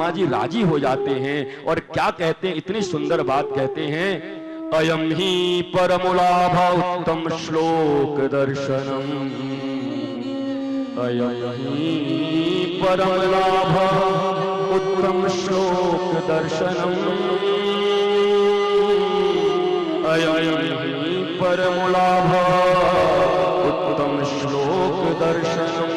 ब्रह्मा जी राजी हो जाते हैं और क्या कहते हैं, इतनी सुंदर बात कहते हैं, अयम ही परमलाभ उत्तम श्लोक दर्शनम, अयम ही परमलाभ उत्तम श्लोक दर्शनम, अयम ही परमलाभ उत्तम श्लोक दर्शनम।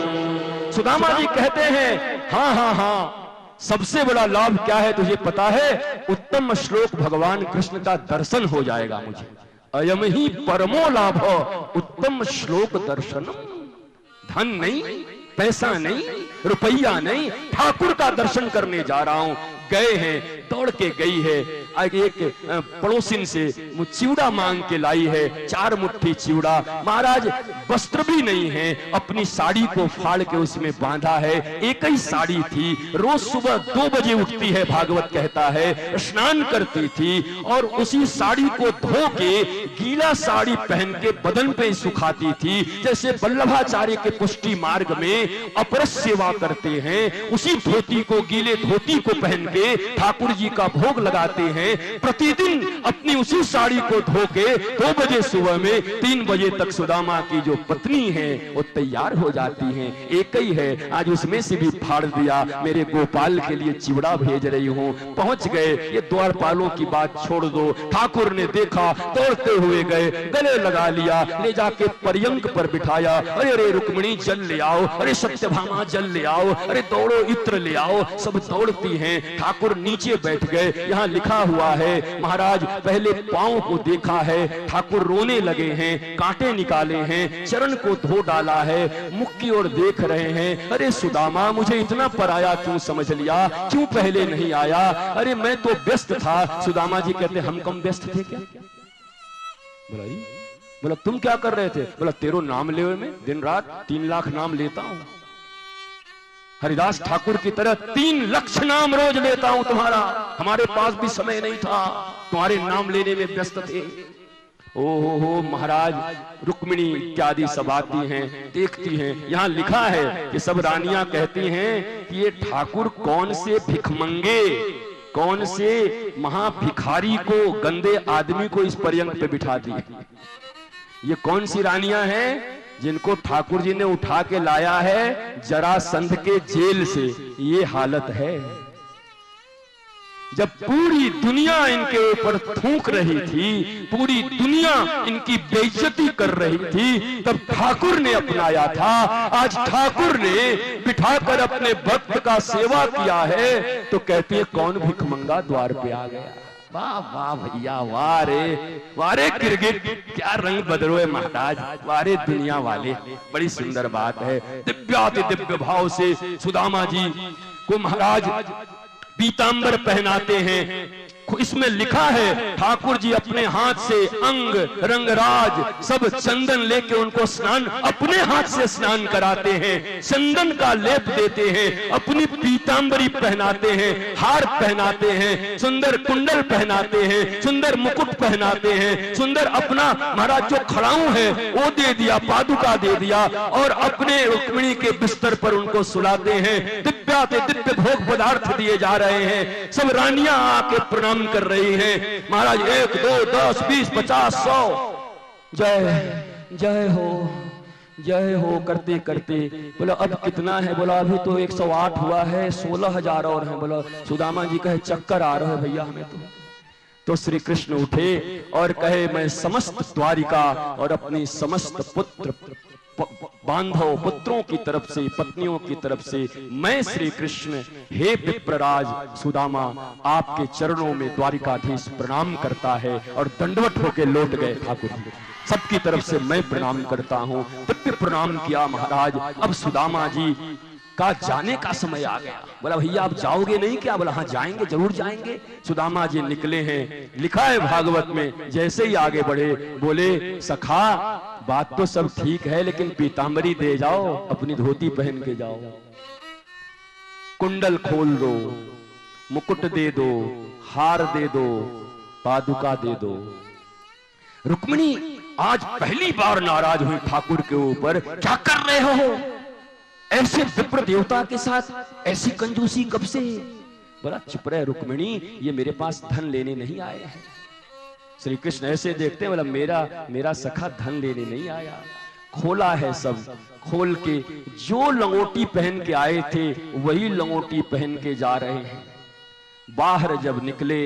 सुदामा जी कहते हैं हाँ हाँ हाँ, सबसे बड़ा लाभ क्या है तुझे पता है? उत्तम श्लोक भगवान कृष्ण का दर्शन हो जाएगा मुझे। अयम ही परमो लाभ उत्तम श्लोक दर्शनम। धन नहीं, पैसा नहीं, रुपया नहीं, ठाकुर का दर्शन करने जा रहा हूं। गए हैं, दौड़ के गई है, एक पड़ोसिन से चिवड़ा मांग के लाई है, 4 मुट्ठी चिवड़ा। महाराज वस्त्र भी नहीं है, अपनी साड़ी को फाड़ के उसमें बांधा है, एक ही साड़ी थी। रोज सुबह 2 बजे उठती है, भागवत कहता है, स्नान करती थी और उसी साड़ी को धो के गीला साड़ी पहन के बदन पे सुखाती थी। जैसे वल्लभाचार्य के पुष्टि मार्ग में अपरस सेवा करते हैं, उसी धोती को, गीले धोती को पहन के ठाकुर जी का भोग लगाते हैं। प्रतिदिन अपनी उसी साड़ी को धो के 2 बजे सुबह में 3 बजे तक सुदामा की जो पत्नी है वो तैयार हो जाती हैं। एक ही है, आज उसमें से भी फाड़ दिया, मेरे गोपाल के लिए चिवड़ा भेज रही हूं। पहुंच गए, ये द्वारपालों की बात छोड़ दो। ठाकुर ने देखा, दौड़ते हुए गए, गले लगा लिया, ले जाके पर्यंक पर बिठाया। अरे अरे रुक्मिणी जल ले आओ, अरे सत्यभामा जल ले आओ, अरे दौड़ो इत्र ले आओ। सब दौड़ती हैं। ठाकुर नीचे बैठ गए। यहाँ लिखा हुआ है, महाराज पहले पांव को देखा है, ठाकुर रोने लगे हैं, कांटे निकाले हैं, चरण को धो डाला है, मुख की ओर देख रहे हैं। अरे सुदामा, मुझे इतना पराया क्यों समझ लिया, क्यों पहले नहीं आया? अरे मैं तो व्यस्त था। सुदामा जी कहते, हम कम व्यस्त थे क्या? बोला तुम क्या कर रहे थे? बोला तेरो नाम ले में दिन रात 3 लाख नाम लेता हूं। हरिदास ठाकुर की तरह 3 लाख नाम रोज लेता हूं तुम्हारा। हमारे पास भी समय नहीं था, तुम्हारे नाम लेने में व्यस्त थे। ओ महाराज, रुक्मिणी इत्यादि सब आती हैं, देखती हैं। यहाँ लिखा है कि सब रानियां कहती हैं कि ये ठाकुर कौन से भिखमंगे, कौन से महाभिखारी को, गंदे आदमी को इस पर्यंक पे बिठा दी। ये कौन सी रानियां हैं जिनको ठाकुर जी ने उठा के लाया है जरासंध के जेल से? ये हालत है। जब पूरी दुनिया इनके ऊपर थूक रही थी, पूरी दुनिया इनकी बेइज्जती कर रही थी, तब ठाकुर ने अपनाया था। आज ठाकुर ने बिठाकर अपने भक्त का सेवा किया है तो कहती है कौन भिखमंगा द्वार पे आ गया। वाह वाह भैया, वारे गिरगिट, क्या रंग बदलो है महाराज, वारे दुनिया वाले। बड़ी सुंदर बात है। दिव्याति दिव्य भाव से सुदामा जी को महाराज पीतांबर पहनाते हैं। इसमें लिखा है, ठाकुर जी अपने हाथ से अंग रंगराज सब चंदन लेके उनको स्नान, अपने हाथ से स्नान कराते हैं, चंदन का लेप देते हैं, अपनी पीतांबरी पहनाते हैं, हार पहनाते हैं, सुंदर कुंडल पहनाते हैं, सुंदर मुकुट पहनाते हैं, सुंदर अपना महाराज जो खड़ाऊ है वो दे दिया, पादुका दे दिया, और अपने रुक्मिणी के बिस्तर पर उनको सुलाते हैं। दिव्याति दिव्य भोग पदार्थ दिए जा रहे हैं। सब रानियां आके प्रणाम कर रही हैं। महाराज 1 2 10 20 50 100 जय हो करते करते बोला अब कितना है? बोला अभी तो 108 हुआ है, 16,000 और है। बोला सुदामा जी कहे चक्कर आ रहा है भैया हमें तो श्री कृष्ण उठे और कहे मैं समस्त द्वारिका और अपनी समस्त पुत्र बांधव पुत्रों की तरफ से, पत्नियों की तरफ से, मैं श्री कृष्ण हे विप्रराज सुदामा आपके चरणों में द्वारिकाधीश प्रणाम करता है। और दंडवत होके लौट गए ठाकुर जी। सबकी तरफ से मैं प्रणाम करता हूं। दिव्य प्रणाम किया महाराज। अब सुदामा जी का जाने का समय आ गया। बोला भैया आप जाओगे नहीं क्या? बोला हाँ जाएंगे, जरूर जाएंगे। सुदामा जी निकले हैं। लिखा है भागवत में, जैसे ही आगे बढ़े बोले सखा बात तो सब ठीक है लेकिन पीतांबरी दे जाओ, अपनी धोती पहन के जाओ, कुंडल खोल दो, मुकुट दे दो, हार दे दो, पादुका दे दो। रुक्मिणी आज पहली बार नाराज हुई ठाकुर के ऊपर। क्या कर रहे हो? ऐसे विप्र देवता के साथ ऐसी कंजूसी कब से? बोला चुप रहे रुक्मिणी, ये मेरे पास धन लेने नहीं आए हैं। श्री कृष्ण ऐसे देखते हैं, बोला मेरा सखा धन लेने नहीं आया, खोला है सब, खोल के जो लंगोटी पहन के आए थे वही लंगोटी पहन के जा रहे हैं। बाहर जब निकले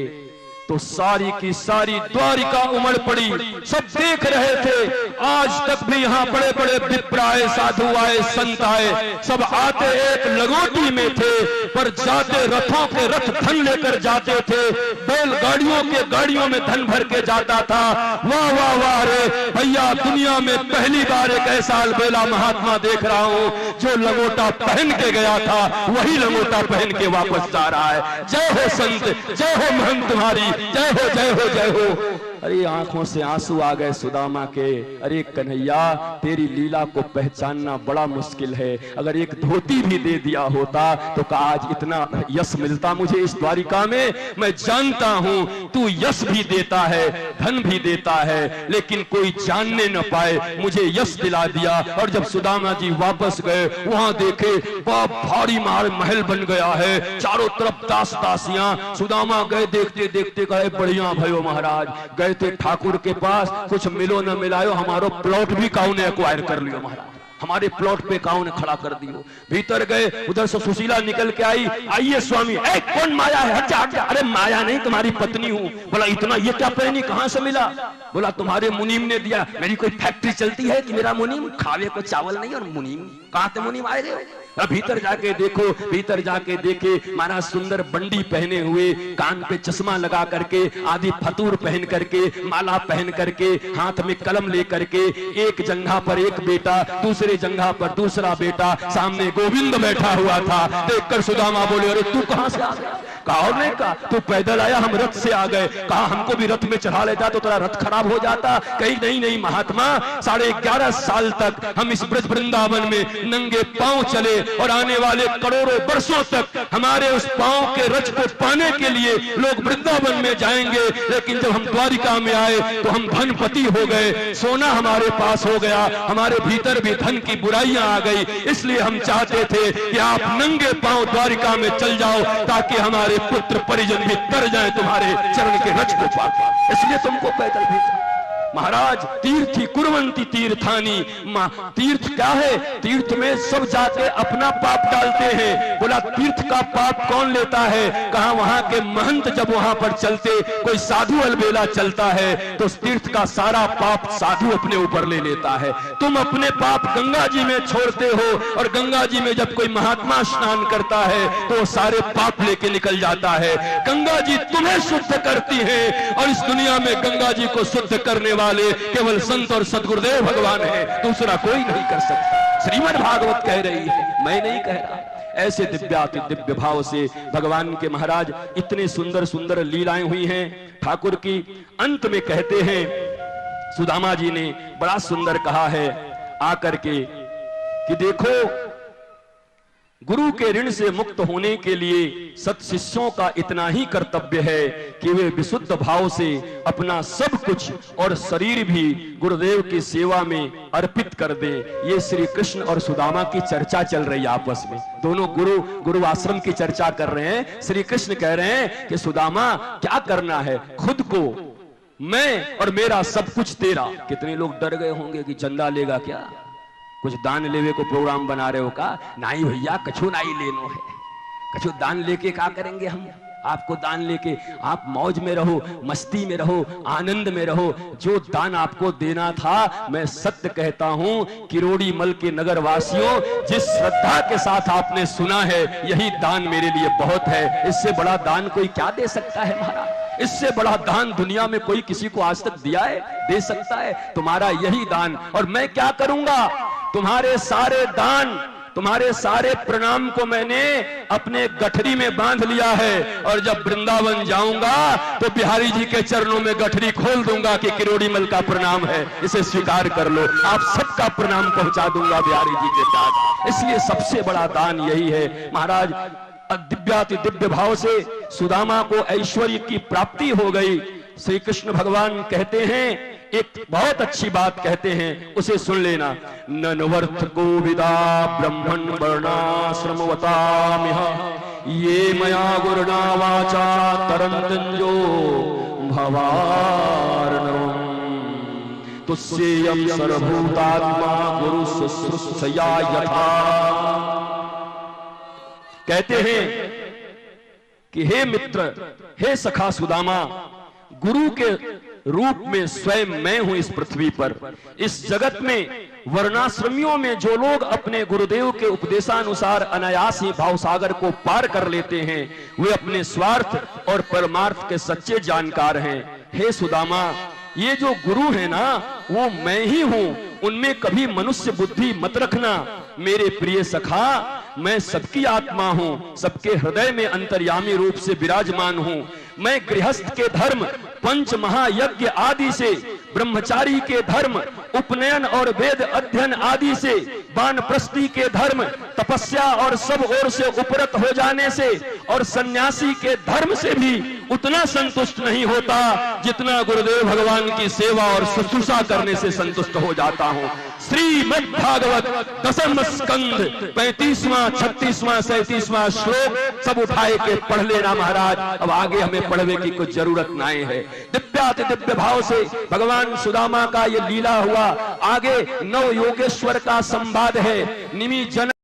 तो सारी की सारी द्वारिका उमड़ पड़ी, सब देख रहे थे। आज तक भी यहाँ बड़े बड़े विप्र आए, साधु आए, संत आए, सब आते एक लंगोटी में थे, पर जाते रथों के रथ धन लेकर जाते थे, बैलगाड़ियों के गाड़ियों में धन भर के जाता था। वाह वाह वाह रे भैया, दुनिया में पहली बार एक ऐसा अलबेला महात्मा देख रहा हूँ जो लंगोटा पहन के गया था वही लंगोटा पहन के वापस जा रहा है। जय हो संत, जय हो महंत तुम्हारी, जय हो जय हो जय हो। अरे आंखों से आंसू आ गए सुदामा के। अरे कन्हैया, तेरी लीला को पहचानना बड़ा मुश्किल है, अगर एक धोती भी दे दिया होता तो का आज इतना यश मिलता मुझे इस द्वारिका में। मैं जानता हूं तू यश भी देता है, धन भी देता है, लेकिन कोई जानने न पाए मुझे यश दिला दिया। और जब सुदामा जी वापस गए, वहां देखे बहुत भारी महल बन गया है, चारों तरफ दास दासियां। सुदामा गए, देखते देखते कहे बढ़िया भयो महाराज, गए थे ठाकुर के पास, कुछ मिलो न मिलायो, हमारो प्लॉट भी काऊ ने एक्वायर कर लियो महाराज, हमारे प्लॉट पे काऊ ने खड़ा कर दियो। भीतर गए, उधर से सुशीला निकल के आई, आइए स्वामी। ए कौन माया है, हट जा हट जा। अरे माया नहीं, तुम्हारी पत्नी हूँ। बोला इतना ये क्या पहनी, कहाँ से मिला? बोला तुम्हारे मुनीम ने दिया। मेरी कोई फैक्ट्री चलती है कि मेरा मुनीम खावे को चावल नहीं और मुनीम कहाँ से मुनीम आए रहे? भीतर जाके देखो, भीतर जाके देखे महाराज सुंदर बंडी पहने हुए, कान पे चश्मा लगा करके, आदि फतूर पहन करके, माला पहन करके, हाथ में कलम लेकर के, एक जंघा पर एक बेटा, दूसरे जंघा पर दूसरा बेटा, सामने गोविंद बैठा हुआ था। देखकर सुदामा बोले अरे तू कहां से आ गया? कहा और नहीं कहा तू पैदल आया, हम रथ से आ गए। कहा हमको भी रथ में चढ़ा लेता तो तेरा रथ खराब हो जाता। कहीं नहीं नहीं महात्मा, 11.5 साल तक हम इस ब्रज वृंदावन में नंगे पांव चले, और आने वाले करोड़ों वर्षों तक हमारे उस पांव के रज को पाने के लिए लोग वृंदावन में जाएंगे। लेकिन जब हम द्वारिका में आए तो हम धनपति हो गए, सोना हमारे पास हो गया, हमारे भीतर भी धन की बुराइयां आ गई। इसलिए हम चाहते थे कि आप नंगे पांव द्वारिका में चल जाओ, ताकि हमारे पुत्र परिजन भी तर जाएं तुम्हारे चरण के रज को पाकर, इसलिए तुमको पैदल भेजा। महाराज तीर्थी कुर्वंती तीर्थानी, तीर्थ क्या है? तीर्थ में सब जाके अपना पाप डालते हैं। बोला तीर्थ का पाप कौन लेता है? कहा वहां के महंत जब वहां पर चलते, कोई साधु अलबेला चलता है तो तीर्थ का सारा पाप साधु अपने ऊपर ले लेता है। तुम अपने पाप गंगा जी में छोड़ते हो, और गंगा जी में जब कोई महात्मा स्नान करता है तो सारे पाप लेके निकल जाता है। गंगा जी तुम्हें शुद्ध करती है, और इस दुनिया में गंगा जी को शुद्ध करने वाले केवल संत और सदगुरुदेव भगवान है, दूसरा कोई नहीं कर सकता। श्रीमद् भागवत कह रही है, मैं नहीं कह रहा। ऐसे दिव्याति दिव्य भाव से भगवान के महाराज इतने सुंदर सुंदर लीलाएं हुई हैं ठाकुर की। अंत में कहते हैं, सुदामा जी ने बड़ा सुंदर कहा है आकर के कि देखो, गुरु के ऋण से मुक्त होने के लिए सत शिष्यों का इतना ही कर्तव्य है कि वे विशुद्ध भाव से अपना सब कुछ और शरीर भी गुरुदेव की सेवा में अर्पित कर दें। ये श्री कृष्ण और सुदामा की चर्चा चल रही है आपस में, दोनों गुरु आश्रम की चर्चा कर रहे हैं। श्री कृष्ण कह रहे हैं कि सुदामा क्या करना है, खुद को मैं और मेरा सब कुछ तेरा। कितने लोग डर गए होंगे कि चंदा लेगा क्या, कुछ दान लेवे को प्रोग्राम बना रहे हो का? नहीं भैया, कछु नहीं लेनो है, कछु दान लेके क्या करेंगे हम? आपको दान लेके आप मौज में रहो, मस्ती में रहो, आनंद में रहो। जो दान आपको देना था, मैं सत्य कहता हूं किरोड़ी मल के नगर वासियों, जिस श्रद्धा के साथ आपने सुना है, यही दान मेरे लिए बहुत है। इससे बड़ा दान कोई क्या दे सकता है महाराज? इससे बड़ा दान दुनिया में कोई किसी को आज तक दिया है, दे सकता है? तुम्हारा यही दान। और मैं क्या करूंगा, तुम्हारे सारे दान, तुम्हारे सारे प्रणाम को मैंने अपने गठरी में बांध लिया है, और जब वृंदावन जाऊंगा तो बिहारी जी के चरणों में गठरी खोल दूंगा कि किरोड़ी मल का प्रणाम है, इसे स्वीकार कर लो। आप सबका प्रणाम पहुंचा दूंगा बिहारी जी के साथ। इसलिए सबसे बड़ा दान यही है महाराज। दिव्याति दिव्य भाव से सुदामा को ऐश्वर्य की प्राप्ति हो गई। श्री कृष्ण भगवान कहते हैं एक बहुत अच्छी बात कहते हैं, उसे सुन लेना। नन्वर्थ गोविदा ब्रह्मण वर्णाश्रमवतामिह ये मया गुरुणा वाचा तरंतंजो भवार्णवम् तुस्येयं सर्वभूतात्मा गुरु शुश्रूषया यथा। कहते हैं कि हे मित्र, हे सखा सुदामा, गुरु के रूप में स्वयं मैं हूं इस पृथ्वी पर। इस जगत में वर्णाश्रमियों में जो लोग अपने गुरुदेव के उपदेशानुसार अनायास ही भावसागर को पार कर लेते हैं, वे अपने स्वार्थ और परमार्थ के सच्चे जानकार हैं। हे सुदामा, ये जो गुरु है ना, वो मैं ही हूं, उनमें कभी मनुष्य बुद्धि मत रखना। मेरे प्रिय सखा, मैं सबकी आत्मा हूं, सबके हृदय में अंतर्यामी रूप से विराजमान हूं। मैं गृहस्थ के धर्म, पंच महायज्ञ आदि से, ब्रह्मचारी के धर्म, उपनयन और वेद अध्ययन आदि से, वानप्रस्थी के धर्म, तपस्या और सब ओर से उपरत हो जाने से, और सन्यासी के धर्म से भी उतना संतुष्ट नहीं होता जितना गुरुदेव भगवान की सेवा और शुश्रूषा करने से संतुष्ट हो जाता हूं। श्रीमद् भागवत दसम स्कंध 35वां 36वां 37वां श्लोक सब उठाए के पढ़ लेना महाराज। अब आगे हमें पढ़ने की कुछ जरूरत नहीं है। दिव्याति दिव्य भाव से भगवान सुदामा का ये लीला हुआ। आगे नव योगेश्वर का संवाद है। निमि जन